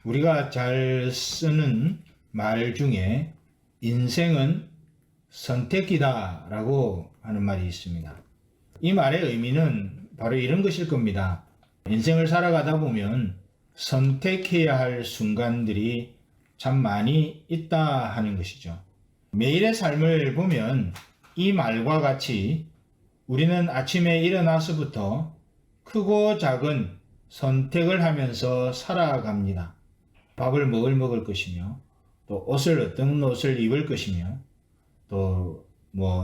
우리가 잘 쓰는 말 중에 인생은 선택이다 라고 하는 말이 있습니다. 이 말의 의미는 바로 이런 것일 겁니다. 인생을 살아가다 보면 선택해야 할 순간들이 참 많이 있다 하는 것이죠. 매일의 삶을 보면 이 말과 같이 우리는 아침에 일어나서부터 크고 작은 선택을 하면서 살아갑니다. 밥을 먹을 것이며, 또 어떤 옷을 입을 것이며, 또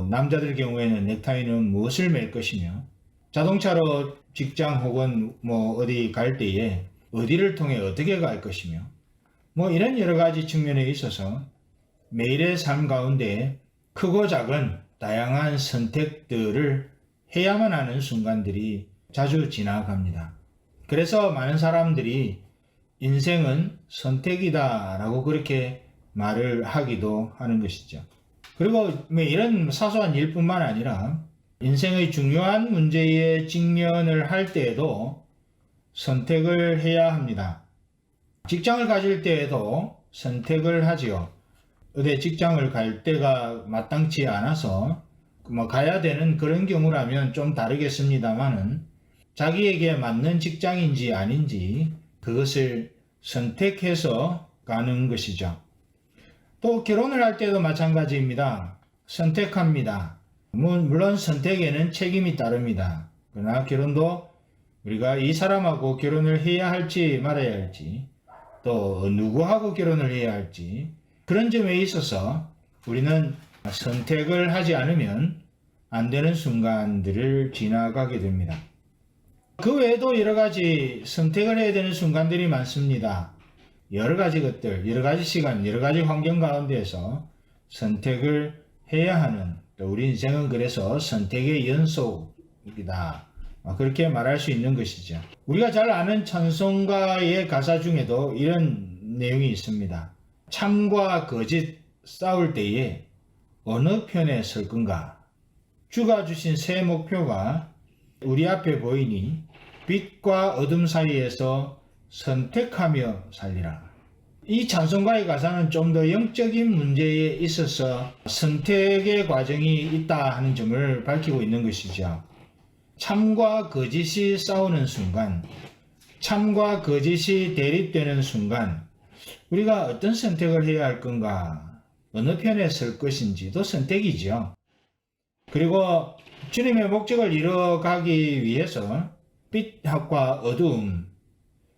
남자들 경우에는 넥타이는 무엇을 맬 것이며, 자동차로 직장 혹은 어디 갈 때에 어디를 통해 어떻게 갈 것이며, 이런 여러 가지 측면에 있어서 매일의 삶 가운데 크고 작은 다양한 선택들을 해야만 하는 순간들이 자주 지나갑니다. 그래서 많은 사람들이 인생은 선택이다 라고 그렇게 말을 하기도 하는 것이죠. 그리고 이런 사소한 일뿐만 아니라 인생의 중요한 문제에 직면을 할 때에도 선택을 해야 합니다. 직장을 가질 때에도 선택을 하지요. 어디 직장을 갈 때가 마땅치 않아서 가야 되는 그런 경우라면 좀 다르겠습니다만은 자기에게 맞는 직장인지 아닌지 그것을 선택해서 가는 것이죠. 또 결혼을 할 때도 마찬가지입니다. 선택합니다. 물론 선택에는 책임이 따릅니다. 그러나 결혼도 우리가 이 사람하고 결혼을 해야 할지 말아야 할지, 또 누구하고 결혼을 해야 할지, 그런 점에 있어서 우리는 선택을 하지 않으면 안 되는 순간들을 지나가게 됩니다. 그 외에도 여러 가지 선택을 해야 되는 순간들이 많습니다. 여러 가지 것들, 여러 가지 시간, 여러 가지 환경 가운데에서 선택을 해야 하는, 또 우리 인생은 그래서 선택의 연속이다, 그렇게 말할 수 있는 것이죠. 우리가 잘 아는 찬송가의 가사 중에도 이런 내용이 있습니다. 참과 거짓 싸울 때에 어느 편에 설 건가? 주가 주신 새 목표가 우리 앞에 보이니 빛과 어둠 사이에서 선택하며 살리라. 이 찬송가의 가사는 좀 더 영적인 문제에 있어서 선택의 과정이 있다 하는 점을 밝히고 있는 것이죠. 참과 거짓이 싸우는 순간, 참과 거짓이 대립되는 순간 우리가 어떤 선택을 해야 할 건가, 어느 편에 설 것인지도 선택이죠. 그리고 주님의 목적을 이뤄가기 위해서 빛과 어두움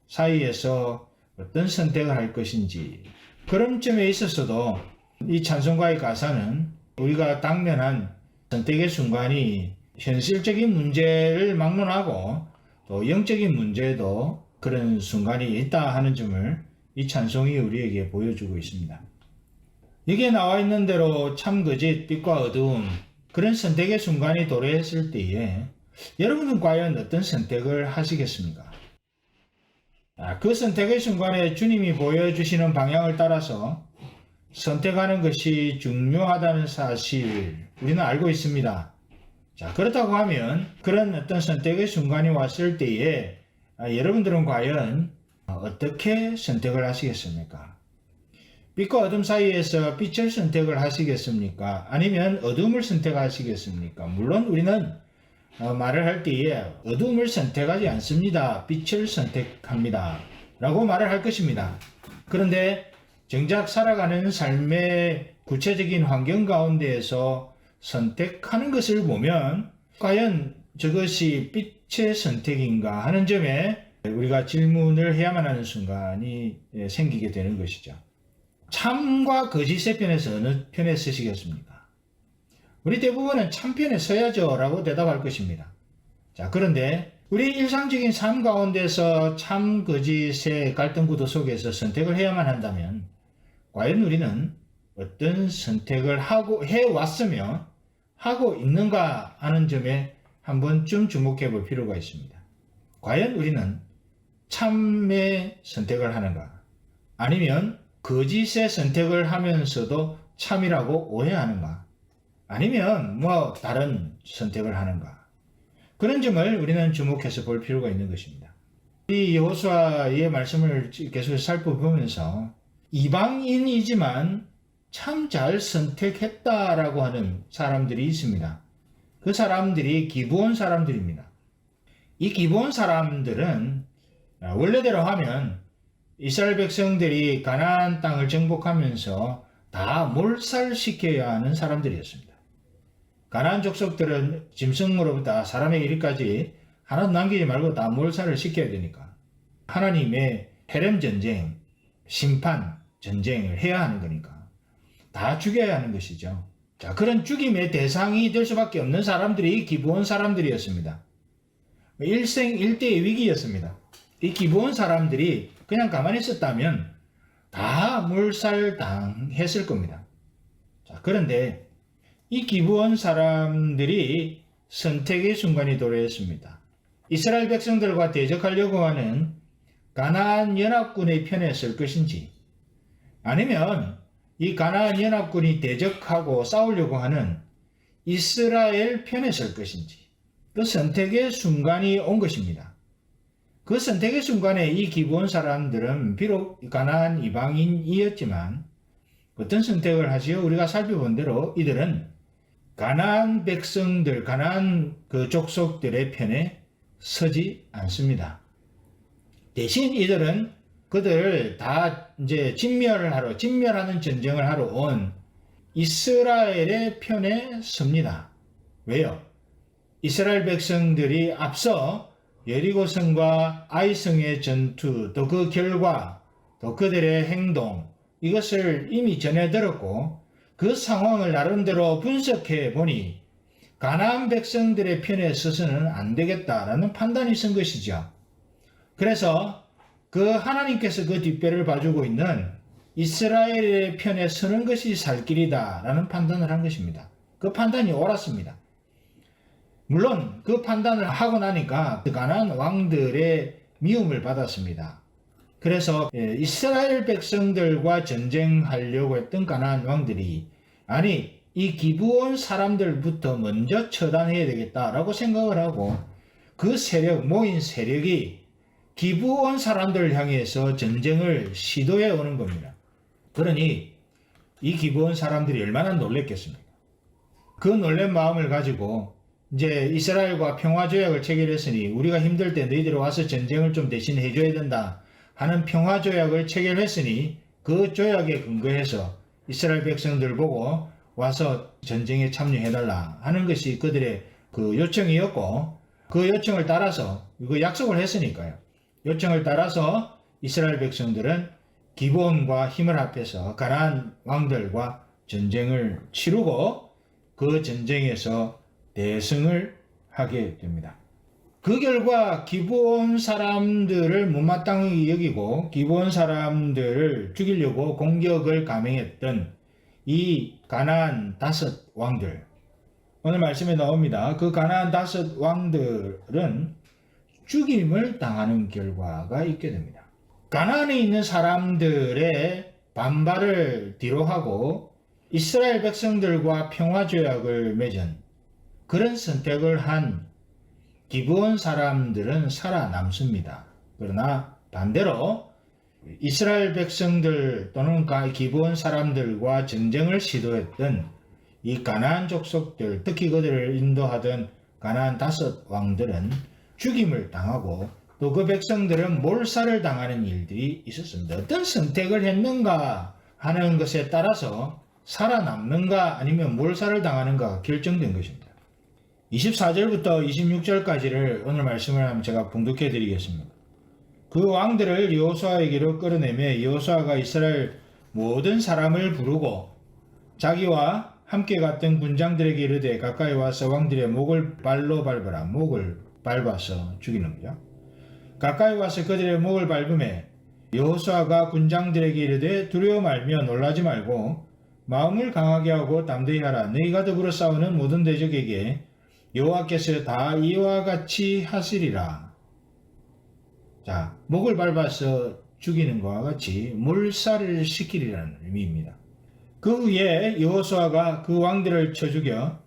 사이에서 어떤 선택을 할 것인지, 그런 점에 있어서도 이 찬송가의 가사는 우리가 당면한 선택의 순간이 현실적인 문제를 막론하고 또 영적인 문제도 그런 순간이 있다 하는 점을 이 찬송이 우리에게 보여주고 있습니다. 여기에 나와 있는 대로 참 거짓, 빛과 어두움, 그런 선택의 순간이 도래했을 때에 여러분은 과연 어떤 선택을 하시겠습니까? 그 선택의 순간에 주님이 보여주시는 방향을 따라서 선택하는 것이 중요하다는 사실 우리는 알고 있습니다. 자, 그렇다고 하면 그런 어떤 선택의 순간이 왔을 때에 여러분들은 과연 어떻게 선택을 하시겠습니까? 빛과 어둠 사이에서 빛을 선택을 하시겠습니까? 아니면 어둠을 선택하시겠습니까? 물론 우리는 말을 할 때에 어둠을 선택하지 않습니다. 빛을 선택합니다. 라고 말을 할 것입니다. 그런데 정작 살아가는 삶의 구체적인 환경 가운데에서 선택하는 것을 보면 과연 저것이 빛의 선택인가 하는 점에 우리가 질문을 해야만 하는 순간이 생기게 되는 것이죠. 참과 거짓의 편에서 어느 편에 서시겠습니까? 우리 대부분은 참편에 서야죠 라고 대답할 것입니다. 자, 그런데 우리 일상적인 삶 가운데서 참 거짓의 갈등구도 속에서 선택을 해야만 한다면 과연 우리는 어떤 선택을 해왔으며 하고 있는가 하는 점에 한 번쯤 주목해 볼 필요가 있습니다. 과연 우리는 참의 선택을 하는가? 아니면 거짓의 선택을 하면서도 참이라고 오해하는가? 아니면 다른 선택을 하는가? 그런 점을 우리는 주목해서 볼 필요가 있는 것입니다. 이 여호수아의 말씀을 계속 살펴보면서 이방인이지만 참 잘 선택했다라고 하는 사람들이 있습니다. 그 사람들이 기브온 사람들입니다. 이 기브온 사람들은 원래대로 하면 이스라엘 백성들이 가나안 땅을 정복하면서 다 몰살시켜야 하는 사람들이었습니다. 가나안 족속들은 짐승으로부터 사람의 일까지 하나도 남기지 말고 다 몰살을 시켜야 되니까 하나님의 헤렘 전쟁, 심판 전쟁을 해야 하는 거니까 다 죽여야 하는 것이죠. 자, 그런 죽임의 대상이 될 수밖에 없는 사람들이 기브온 사람들이었습니다. 일생일대의 위기였습니다. 이 기브온 사람들이 그냥 가만히 있었다면 다 몰살당했을 겁니다. 자, 그런데 이 기브온 사람들이 선택의 순간이 도래했습니다. 이스라엘 백성들과 대적하려고 하는 가나안 연합군의 편에 설 것인지, 아니면 이 가나안 연합군이 대적하고 싸우려고 하는 이스라엘 편에 설 것인지, 그 선택의 순간이 온 것입니다. 그 선택의 순간에 이 기브온 사람들은 비록 가나안 이방인이었지만 어떤 선택을 하지요? 우리가 살펴본 대로 이들은 가나안 백성들, 가나안 그 족속들의 편에 서지 않습니다. 대신 이들은 그들을 다 이제 진멸하는 전쟁을 하러 온 이스라엘의 편에 섭니다. 왜요? 이스라엘 백성들이 앞서 여리고성과 아이성의 전투, 또 그 결과, 또 그들의 행동, 이것을 이미 전해 들었고 그 상황을 나름대로 분석해 보니 가나안 백성들의 편에 서서는 안 되겠다라는 판단이 선 것이죠. 그래서 그 하나님께서 그 뒷배를 봐주고 있는 이스라엘의 편에 서는 것이 살 길이다라는 판단을 한 것입니다. 그 판단이 옳았습니다. 물론 그 판단을 하고 나니까 그 가나안 왕들의 미움을 받았습니다. 그래서 이스라엘 백성들과 전쟁하려고 했던 가나안 왕들이 아니 이 기브온 사람들부터 먼저 처단해야 되겠다라고 생각을 하고 그 모인 세력이 기브온 사람들을 향해서 전쟁을 시도해 오는 겁니다. 그러니 이 기브온 사람들이 얼마나 놀랬겠습니까? 그 놀란 마음을 가지고 이제 이스라엘과 평화조약을 체결했으니 우리가 힘들 때 너희들이 와서 전쟁을 좀 대신 해줘야 된다 하는 평화조약을 체결했으니 그 조약에 근거해서 이스라엘 백성들 보고 와서 전쟁에 참여해달라 하는 것이 그들의 그 요청이었고 그 요청을 따라서 그 약속을 했으니까요. 요청을 따라서 이스라엘 백성들은 기브온과 힘을 합해서 가나안 왕들과 전쟁을 치르고 그 전쟁에서 대승을 하게 됩니다. 그 결과 기브온 사람들을 못마땅히 여기고 기브온 사람들을 죽이려고 공격을 감행했던 이 가나안 5 왕들, 오늘 말씀에 나옵니다. 그 가나안 5 왕들은 죽임을 당하는 결과가 있게 됩니다. 가나안에 있는 사람들의 반발을 뒤로하고 이스라엘 백성들과 평화조약을 맺은 그런 선택을 한 기브온 사람들은 살아남습니다. 그러나 반대로 이스라엘 백성들 또는 기브온 사람들과 전쟁을 시도했던 이 가나안 족속들, 특히 그들을 인도하던 가나안 5 왕들은 죽임을 당하고 또 그 백성들은 몰살을 당하는 일들이 있었습니다. 어떤 선택을 했는가 하는 것에 따라서 살아남는가 아니면 몰살을 당하는가 결정된 것입니다. 24절부터 26절까지를 오늘 말씀을 하면 제가 봉독해 드리겠습니다. 그 왕들을 여호수아에게로 끌어내며 여호수아가 이스라엘 모든 사람을 부르고 자기와 함께 갔던 군장들에게 이르되 가까이 와서 왕들의 목을 발로 밟으라. 목을 밟아서 죽이는 거죠. 가까이 와서 그들의 목을 밟음에 여호수아가 군장들에게 이르되 두려워 말며 놀라지 말고 마음을 강하게 하고 담대히 하라. 너희가 더불어 싸우는 모든 대적에게 여호와께서 다 이와 같이 하시리라. 자, 목을 밟아서 죽이는 것과 같이 몰살을 시키리라는 의미입니다. 그 후에 여호수아가 그 왕들을 쳐 죽여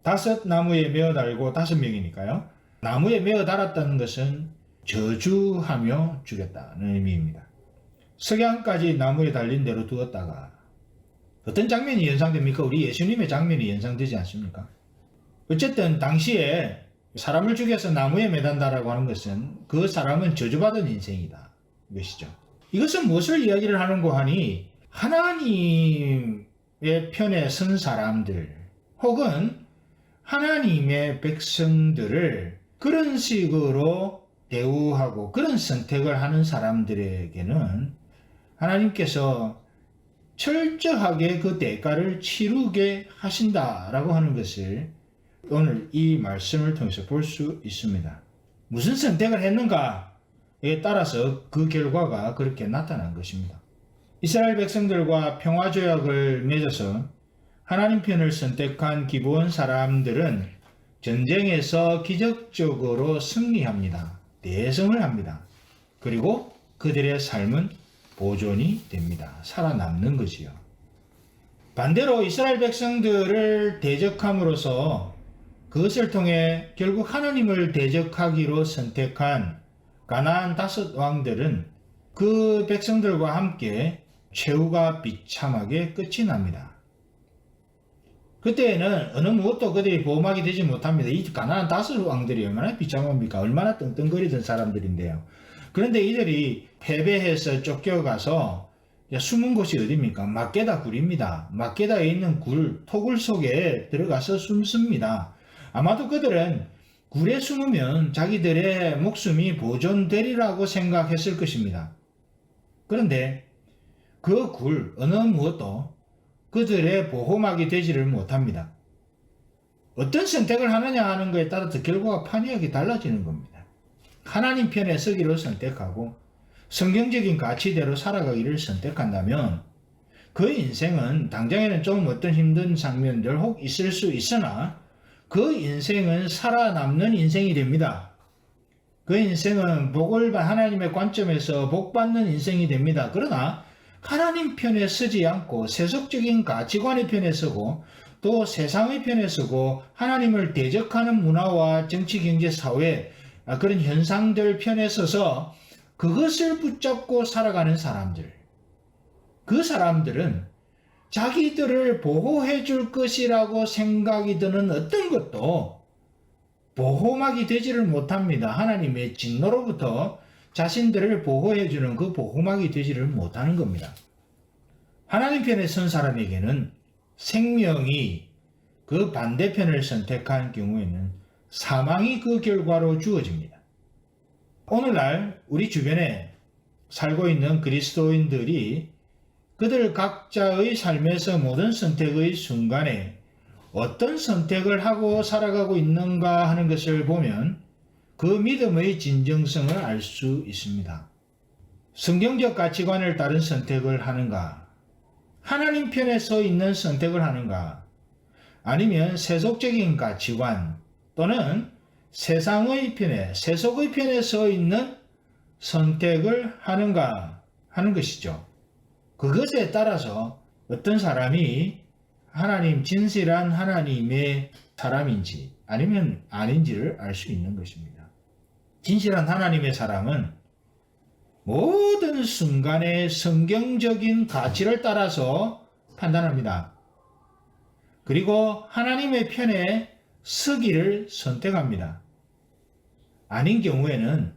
5 나무에 메어 달고 5명이니까요. 나무에 메어 달았다는 것은 저주하며 죽였다는 의미입니다. 석양까지 나무에 달린 대로 두었다가 어떤 장면이 연상됩니까? 우리 예수님의 장면이 연상되지 않습니까? 어쨌든 당시에 사람을 죽여서 나무에 매단다라고 하는 것은 그 사람은 저주받은 인생이다. 이것이죠. 이것은 무엇을 이야기를 하는고 하니 하나님의 편에 선 사람들 혹은 하나님의 백성들을 그런 식으로 대우하고 그런 선택을 하는 사람들에게는 하나님께서 철저하게 그 대가를 치르게 하신다라고 하는 것을 오늘 이 말씀을 통해서 볼 수 있습니다. 무슨 선택을 했는가에 따라서 그 결과가 그렇게 나타난 것입니다. 이스라엘 백성들과 평화조약을 맺어서 하나님 편을 선택한 기브온 사람들은 전쟁에서 기적적으로 승리합니다. 대성을 합니다. 그리고 그들의 삶은 보존이 됩니다. 살아남는 것이요. 반대로 이스라엘 백성들을 대적함으로써 그것을 통해 결국 하나님을 대적하기로 선택한 가나안 5 왕들은 그 백성들과 함께 최후가 비참하게 끝이 납니다. 그때에는 어느 무엇도 그들이 보호막이 되지 못합니다. 이 가나안 5 왕들이 얼마나 비참합니까? 얼마나 떵떵거리던 사람들인데요. 그런데 이들이 패배해서 쫓겨가서 숨은 곳이 어디입니까? 막게다 굴입니다. 막게다에 있는 토굴 속에 들어가서 숨습니다. 아마도 그들은 굴에 숨으면 자기들의 목숨이 보존되리라고 생각했을 것입니다. 그런데 그 굴 어느 무엇도 그들의 보호막이 되지를 못합니다. 어떤 선택을 하느냐 하는 것에 따라서 결과가 판이하게 달라지는 겁니다. 하나님 편에 서기를 선택하고 성경적인 가치대로 살아가기를 선택한다면 그 인생은 당장에는 좀 어떤 힘든 장면들 혹 있을 수 있으나 그 인생은 살아남는 인생이 됩니다. 그 인생은 하나님의 관점에서 복받는 인생이 됩니다. 그러나 하나님 편에 서지 않고 세속적인 가치관의 편에 서고 또 세상의 편에 서고 하나님을 대적하는 문화와 정치, 경제, 사회 그런 현상들 편에 서서 그것을 붙잡고 살아가는 사람들, 그 사람들은 자기들을 보호해 줄 것이라고 생각이 드는 어떤 것도 보호막이 되지를 못합니다. 하나님의 진노로부터 자신들을 보호해 주는 그 보호막이 되지를 못하는 겁니다. 하나님 편에 선 사람에게는 생명이 그 반대편을 선택한 경우에는 사망이 그 결과로 주어집니다. 오늘날 우리 주변에 살고 있는 그리스도인들이 그들 각자의 삶에서 모든 선택의 순간에 어떤 선택을 하고 살아가고 있는가 하는 것을 보면 그 믿음의 진정성을 알 수 있습니다. 성경적 가치관을 따른 선택을 하는가? 하나님 편에 서 있는 선택을 하는가? 아니면 세속적인 가치관 또는 세상의 편에, 세속의 편에 서 있는 선택을 하는가 하는 것이죠. 그것에 따라서 어떤 사람이 진실한 하나님의 사람인지 아니면 아닌지를 알 수 있는 것입니다. 진실한 하나님의 사람은 모든 순간에 성경적인 가치를 따라서 판단합니다. 그리고 하나님의 편에 서기를 선택합니다. 아닌 경우에는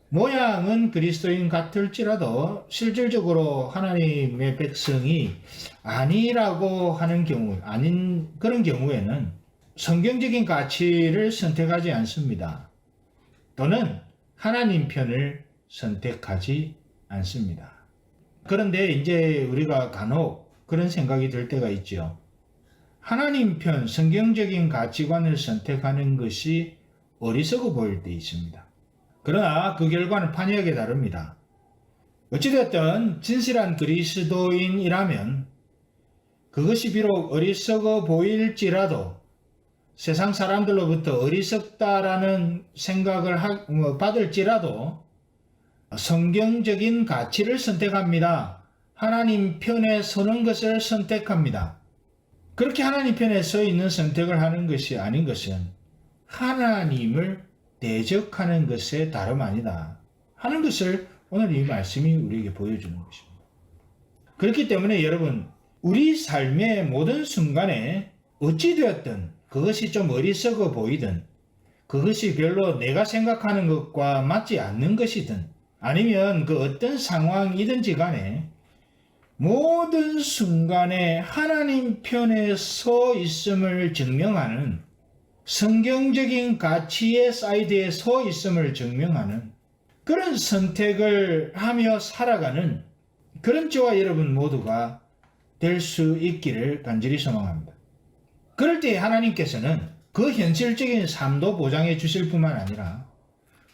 모양은 그리스도인 같을지라도 실질적으로 하나님의 백성이 아니라고 하는 경우, 아닌 그런 경우에는 성경적인 가치를 선택하지 않습니다. 또는 하나님 편을 선택하지 않습니다. 그런데 이제 우리가 간혹 그런 생각이 들 때가 있죠. 하나님 편, 성경적인 가치관을 선택하는 것이 어리석어 보일 때 있습니다. 그러나 그 결과는 판이하게 다릅니다. 어찌됐든 진실한 그리스도인이라면 그것이 비록 어리석어 보일지라도 세상 사람들로부터 어리석다라는 생각을 받을지라도 성경적인 가치를 선택합니다. 하나님 편에 서는 것을 선택합니다. 그렇게 하나님 편에 서 있는 선택을 하는 것이 아닌 것은 하나님을 대적하는 것에 다름 아니다 하는 것을 오늘 이 말씀이 우리에게 보여주는 것입니다. 그렇기 때문에 여러분, 우리 삶의 모든 순간에 어찌되었든 그것이 좀 어리석어 보이든 그것이 별로 내가 생각하는 것과 맞지 않는 것이든 아니면 그 어떤 상황이든지 간에 모든 순간에 하나님 편에 서 있음을 증명하는 성경적인 가치의 사이드에 서 있음을 증명하는 그런 선택을 하며 살아가는 그런 저와 여러분 모두가 될 수 있기를 간절히 소망합니다. 그럴 때 하나님께서는 그 현실적인 삶도 보장해 주실 뿐만 아니라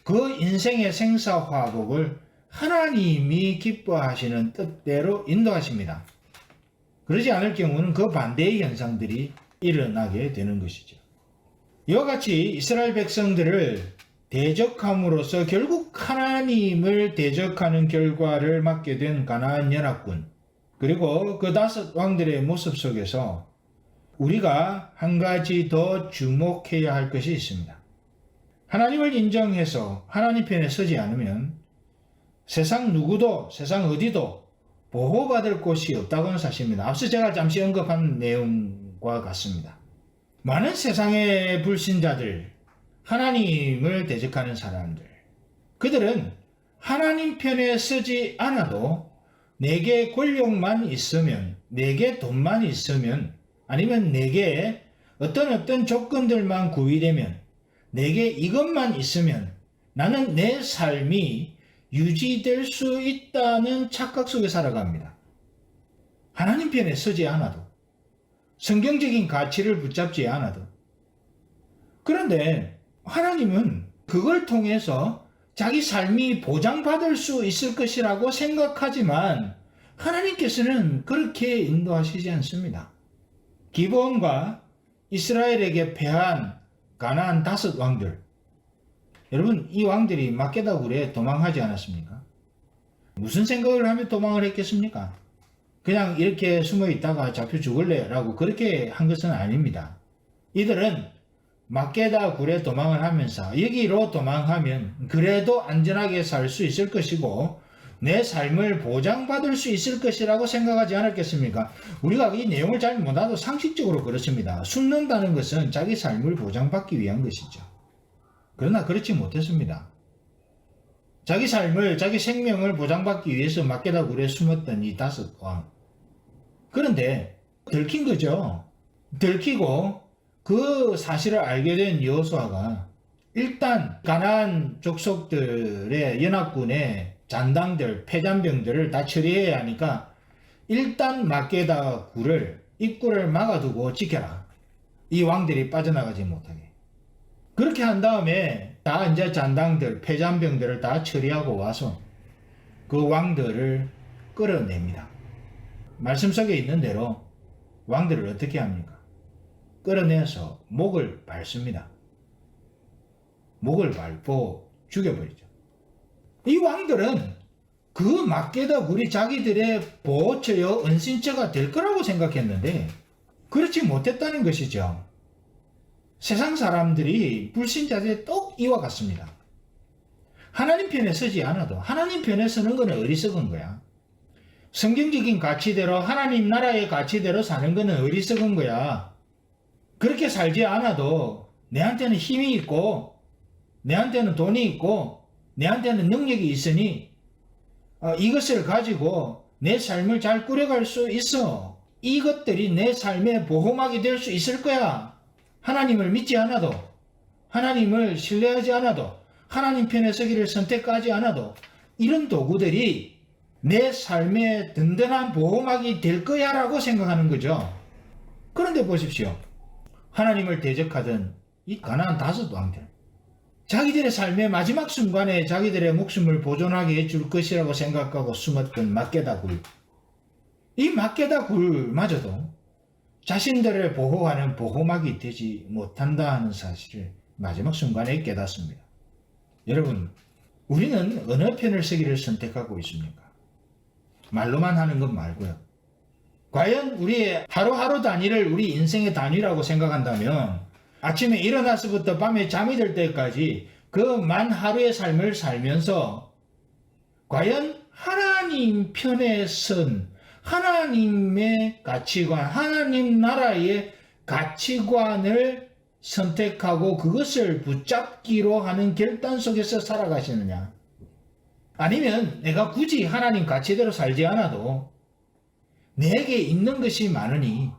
그 인생의 생사화복을 하나님이 기뻐하시는 뜻대로 인도하십니다. 그러지 않을 경우는 그 반대의 현상들이 일어나게 되는 것이죠. 이와 같이 이스라엘 백성들을 대적함으로써 결국 하나님을 대적하는 결과를 맞게 된 가나안 연합군, 그리고 그 5 왕들의 모습 속에서 우리가 한 가지 더 주목해야 할 것이 있습니다. 하나님을 인정해서 하나님 편에 서지 않으면 세상 누구도, 세상 어디도 보호받을 곳이 없다고 하는 사실입니다. 앞서 제가 잠시 언급한 내용과 같습니다. 많은 세상의 불신자들, 하나님을 대적하는 사람들, 그들은 하나님 편에 서지 않아도 내게 권력만 있으면, 내게 돈만 있으면, 아니면 내게 어떤 조건들만 구비되면, 내게 이것만 있으면 나는 내 삶이 유지될 수 있다는 착각 속에 살아갑니다. 하나님 편에 서지 않아도, 성경적인 가치를 붙잡지 않아도. 그런데 하나님은 그걸 통해서 자기 삶이 보장받을 수 있을 것이라고 생각하지만 하나님께서는 그렇게 인도하시지 않습니다. 기브온과 이스라엘에게 패한 가나안 5 왕들, 여러분, 이 왕들이 막게다 굴에 도망하지 않았습니까? 무슨 생각을 하며 도망을 했겠습니까? 그냥 이렇게 숨어 있다가 잡혀 죽을래 라고 그렇게 한 것은 아닙니다. 이들은 막게다 굴에 도망을 하면서 여기로 도망하면 그래도 안전하게 살 수 있을 것이고 내 삶을 보장받을 수 있을 것이라고 생각하지 않았겠습니까? 우리가 이 내용을 잘 몰라도 상식적으로 그렇습니다. 숨는다는 것은 자기 삶을 보장받기 위한 것이죠. 그러나 그렇지 못했습니다. 자기 삶을, 자기 생명을 보장받기 위해서 막게다 굴에 숨었던 이 5 왕. 그런데 들킨 거죠. 들키고 그 사실을 알게 된 여호수아가 일단 가나안 족속들의 연합군의 잔당들, 패잔병들을 다 처리해야 하니까 일단 막게다 굴을, 입구를 막아두고 지켜라. 이 왕들이 빠져나가지 못하게. 그렇게 한 다음에 다 이제 잔당들, 패잔병들을 다 처리하고 와서 그 왕들을 끌어냅니다. 말씀 속에 있는 대로 왕들을 어떻게 합니까? 끌어내서 목을 밟습니다. 목을 밟고 죽여버리죠. 이 왕들은 그 막게다 굴이 자기들의 보호처요, 은신처가 될 거라고 생각했는데 그렇지 못했다는 것이죠. 세상 사람들이 불신자들의 똑 이와 같습니다. 하나님 편에 서지 않아도 하나님 편에 서는 건 어리석은 거야. 성경적인 가치대로, 하나님 나라의 가치대로 사는 건 어리석은 거야. 그렇게 살지 않아도 내한테는 힘이 있고 내한테는 돈이 있고 내한테는 능력이 있으니 이것을 가지고 내 삶을 잘 꾸려갈 수 있어. 이것들이 내 삶의 보호막이 될 수 있을 거야. 하나님을 믿지 않아도, 하나님을 신뢰하지 않아도, 하나님 편에 서기를 선택하지 않아도 이런 도구들이 내 삶의 든든한 보호막이 될 거야 라고 생각하는 거죠. 그런데 보십시오. 하나님을 대적하던 이 가나안 5 왕들, 자기들의 삶의 마지막 순간에 자기들의 목숨을 보존하게 해줄 것이라고 생각하고 숨었던 막게다 굴, 이 막게다 굴마저도 자신들을 보호하는 보호막이 되지 못한다 하는 사실을 마지막 순간에 깨닫습니다. 여러분, 우리는 어느 편을 서기를 선택하고 있습니까? 말로만 하는 것 말고요. 과연 우리의 하루하루 단위를 우리 인생의 단위라고 생각한다면 아침에 일어나서부터 밤에 잠이 들 때까지 그 만 하루의 삶을 살면서 과연 하나님 편에 선 하나님의 가치관, 하나님 나라의 가치관을 선택하고 그것을 붙잡기로 하는 결단 속에서 살아가시느냐? 아니면 내가 굳이 하나님 가치대로 살지 않아도 내게 있는 것이 많으니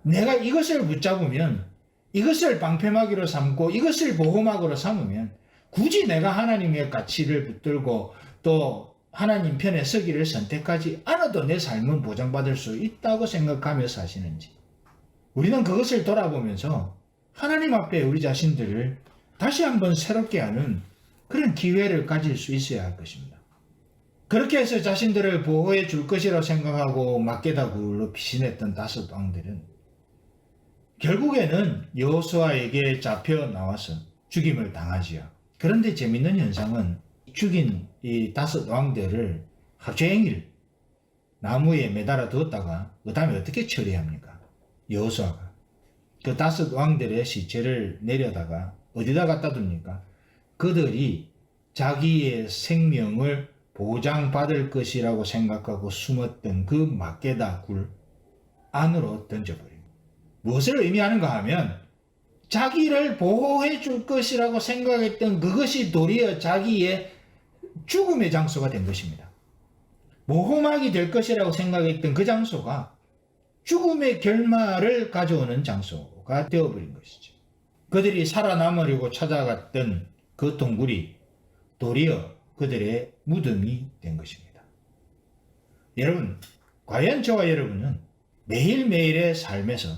내가 이것을 붙잡으면 이것을 방패막이로 삼고 이것을 보호막으로 삼으면 굳이 내가 하나님의 가치를 붙들고 또 하나님 편에 서기를 선택하지 않아도 내 삶은 보장받을 수 있다고 생각하며 사시는지, 우리는 그것을 돌아보면서 하나님 앞에 우리 자신들을 다시 한번 새롭게 하는 그런 기회를 가질 수 있어야 할 것입니다. 그렇게 해서 자신들을 보호해 줄 것이라고 생각하고 막게다굴로 피신했던 5 왕들은 결국에는 여호수아에게 잡혀 나와서 죽임을 당하지요. 그런데 재밌는 현상은 죽인 이 5 왕들을 하루 종일 나무에 매달아 두었다가 그 다음에 어떻게 처리합니까? 여호수아가 그 5 왕들의 시체를 내려다가 어디다 갖다 둡니까? 그들이 자기의 생명을 보장받을 것이라고 생각하고 숨었던 그 막게다 굴 안으로 던져버립니다. 무엇을 의미하는가 하면 자기를 보호해 줄 것이라고 생각했던 그것이 도리어 자기의 죽음의 장소가 된 것입니다. 보호막이 될 것이라고 생각했던 그 장소가 죽음의 결말을 가져오는 장소가 되어버린 것이죠. 그들이 살아남으려고 찾아갔던 그 동굴이 도리어 그들의 무덤이 된 것입니다. 여러분, 과연 저와 여러분은 매일매일의 삶에서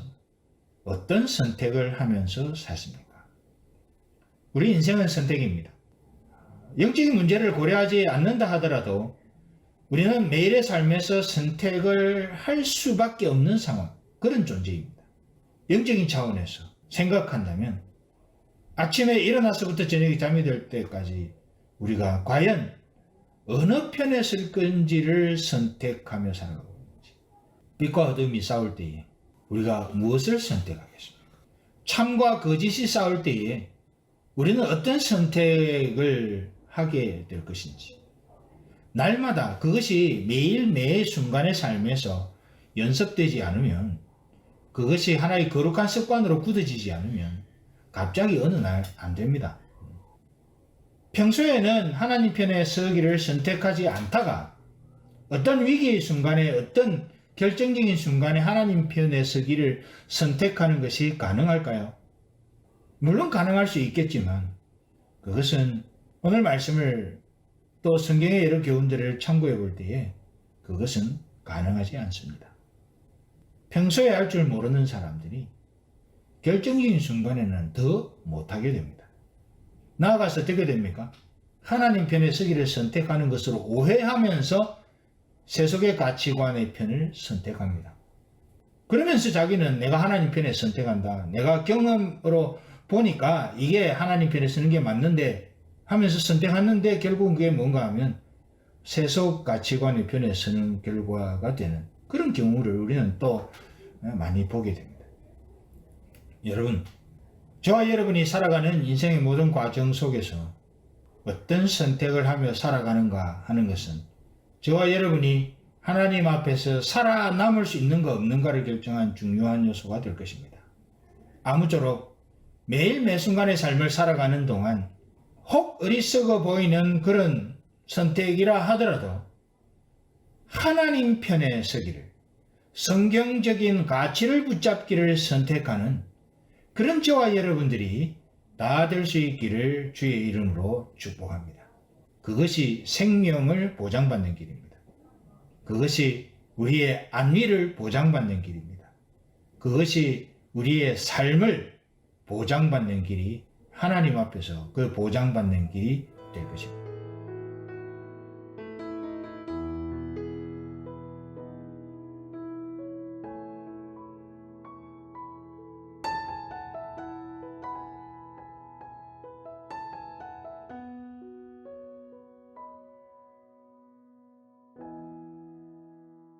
어떤 선택을 하면서 사십니까? 우리 인생은 선택입니다. 영적인 문제를 고려하지 않는다 하더라도 우리는 매일의 삶에서 선택을 할 수밖에 없는 상황, 그런 존재입니다. 영적인 차원에서 생각한다면 아침에 일어나서부터 저녁에 잠이 들 때까지 우리가 과연 어느 편에 설 건지를 선택하며 살아가고 있는지, 빛과 어둠이 싸울 때에 우리가 무엇을 선택하겠습니까? 참과 거짓이 싸울 때에 우리는 어떤 선택을 하게 될 것인지, 날마다 그것이 매일매일 순간의 삶에서 연습되지 않으면, 그것이 하나의 거룩한 습관으로 굳어지지 않으면 갑자기 어느 날 안 됩니다. 평소에는 하나님 편에 서기를 선택하지 않다가 어떤 위기의 순간에, 어떤 결정적인 순간에 하나님 편에 서기를 선택하는 것이 가능할까요? 물론 가능할 수 있겠지만 그것은 오늘 말씀을 또 성경의 여러 교훈들을 참고해 볼 때에 그것은 가능하지 않습니다. 평소에 할 줄 모르는 사람들이 결정적인 순간에는 더 못하게 됩니다. 나아가서 어떻게 됩니까? 하나님 편에 서기를 선택하는 것으로 오해하면서 세속의 가치관의 편을 선택합니다. 그러면서 자기는 내가 하나님 편에 선택한다, 내가 경험으로 보니까 이게 하나님 편에 서는 게 맞는데 하면서 선택하는데 결국은 그게 뭔가 하면 세속 가치관의 편에 서는 결과가 되는 그런 경우를 우리는 또 많이 보게 됩니다. 여러분, 저와 여러분이 살아가는 인생의 모든 과정 속에서 어떤 선택을 하며 살아가는가 하는 것은 저와 여러분이 하나님 앞에서 살아남을 수 있는가 없는가를 결정한 중요한 요소가 될 것입니다. 아무쪼록 매일 매순간의 삶을 살아가는 동안 혹 어리석어 보이는 그런 선택이라 하더라도 하나님 편에 서기를, 성경적인 가치를 붙잡기를 선택하는 그런 저와 여러분들이 다 될 수 있기를 주의 이름으로 축복합니다. 그것이 생명을 보장받는 길입니다. 그것이 우리의 안위를 보장받는 길입니다. 그것이 우리의 삶을 보장받는 길이, 하나님 앞에서 그 보장받는 길이 될 것입니다.